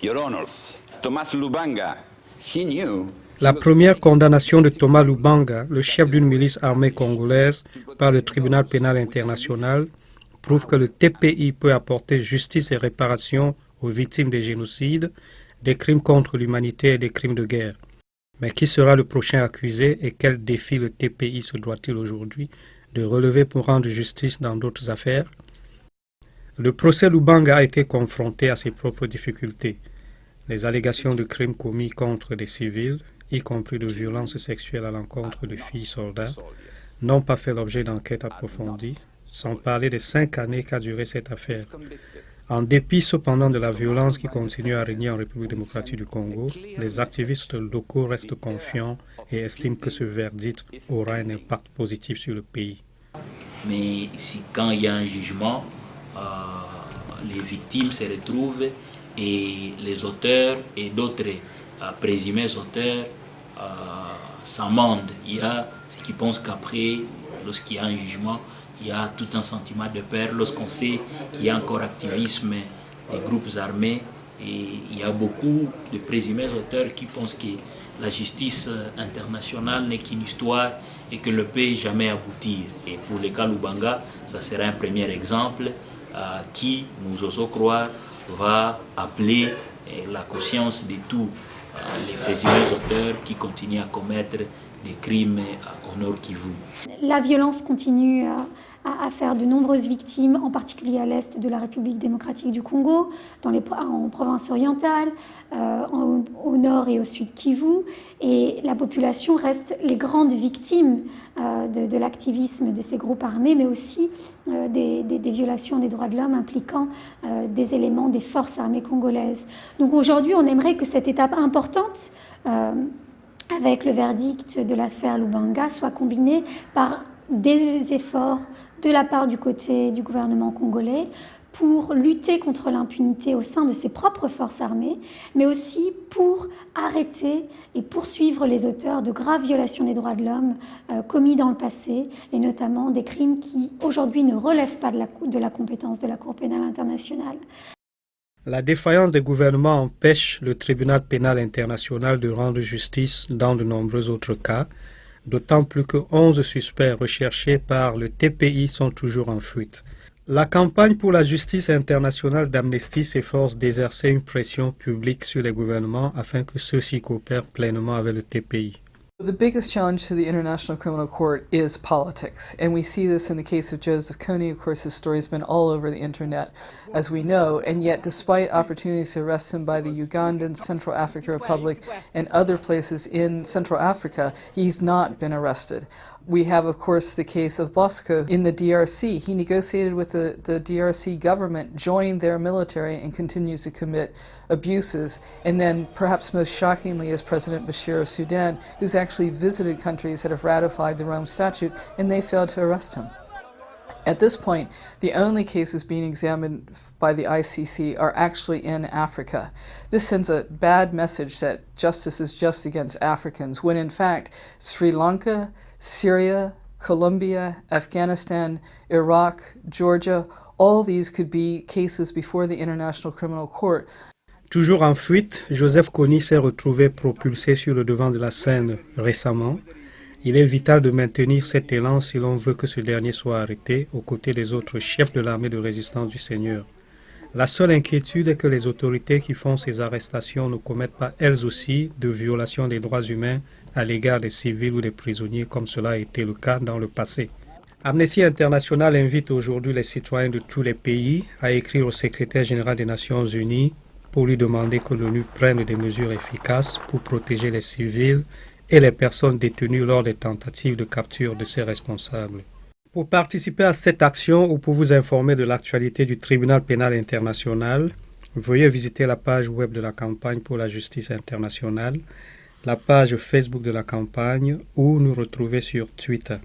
Your Honors, Thomas Lubanga, he knew. La première condamnation de Thomas Lubanga, le chef d'une milice armée congolaise, par le tribunal pénal international, prouve que le TPI peut apporter justice et réparation aux victimes des génocides, des crimes contre l'humanité et des crimes de guerre. Mais qui sera le prochain accusé et quel défi le TPI se doit-il aujourd'hui de relever pour rendre justice dans d'autres affaires? Le procès Lubanga a été confronté à ses propres difficultés. Les allégations de crimes commis contre des civils, y compris de violences sexuelles à l'encontre de filles soldats, n'ont pas fait l'objet d'enquêtes approfondies, sans parler des 5 années qu'a duré cette affaire. En dépit cependant de la violence qui continue à régner en République démocratique du Congo, les activistes locaux restent confiants et estiment que ce verdict aura un impact positif sur le pays. Mais quand il y a un jugement, les victimes se retrouvent et les auteurs et d'autres présumés auteurs s'amendent. Il y a ceux qui pensent qu'après, lorsqu'il y a un jugement, il y a tout un sentiment de peur lorsqu'on sait qu'il y a encore activisme des groupes armés et il y a beaucoup de présumés auteurs qui pensent que la justice internationale n'est qu'une histoire et que ne peut jamais aboutir. Et pour le cas Lubanga, ça sera un premier exemple qui, nous osons croire, va appeler la conscience de tous les présumés auteurs qui continuent à commettre des crimes au Nord Kivu. La violence continue à faire de nombreuses victimes, en particulier à l'est de la République démocratique du Congo, en province orientale, au nord et au sud Kivu. Et la population reste les grandes victimes de l'activisme de ces groupes armés, mais aussi des violations des droits de l'homme impliquant des éléments des forces armées congolaises. Donc aujourd'hui, on aimerait que cette étape importante avec le verdict de l'affaire Lubanga soit combiné par des efforts de la part du côté du gouvernement congolais pour lutter contre l'impunité au sein de ses propres forces armées, mais aussi pour arrêter et poursuivre les auteurs de graves violations des droits de l'homme commis dans le passé, et notamment des crimes qui aujourd'hui ne relèvent pas de la compétence de la Cour pénale internationale. La défaillance des gouvernements empêche le tribunal pénal international de rendre justice dans de nombreux autres cas, d'autant plus que 11 suspects recherchés par le TPI sont toujours en fuite. La campagne pour la justice internationale d'Amnesty s'efforce d'exercer une pression publique sur les gouvernements afin que ceux-ci coopèrent pleinement avec le TPI. The biggest challenge to the International Criminal Court is politics, and we see this in the case of Joseph Kony. Of course, his story has been all over the internet, as we know, and yet despite opportunities to arrest him by the Ugandan, Central African Republic, and other places in Central Africa, he's not been arrested. We have, of course, the case of Bosco in the DRC. He negotiated with the DRC government, joined their military, and continues to commit abuses. And then, perhaps most shockingly, is President Bashir of Sudan, who's actually visited countries that have ratified the Rome Statute, and they failed to arrest him. At this point, the only cases being examined by the ICC are actually in Africa. This sends a bad message that justice is just against Africans, when in fact, Sri Lanka, Syria, Colombia, Afghanistan, Iraq, Georgia, all these could be cases before the International Criminal Court. Toujours en fuite, Joseph Kony s'est retrouvé propulsé sur le devant de la scène récemment. Il est vital de maintenir cet élan si l'on veut que ce dernier soit arrêté aux côtés des autres chefs de l'armée de résistance du Seigneur. La seule inquiétude est que les autorités qui font ces arrestations ne commettent pas elles aussi de violations des droits humains à l'égard des civils ou des prisonniers comme cela a été le cas dans le passé. Amnesty International invite aujourd'hui les citoyens de tous les pays à écrire au secrétaire général des Nations Unies pour lui demander que l'ONU prenne des mesures efficaces pour protéger les civils et les personnes détenues lors des tentatives de capture de ces responsables. Pour participer à cette action ou pour vous informer de l'actualité du tribunal pénal international, veuillez visiter la page web de la campagne pour la justice internationale, la page Facebook de la campagne ou nous retrouver sur Twitter.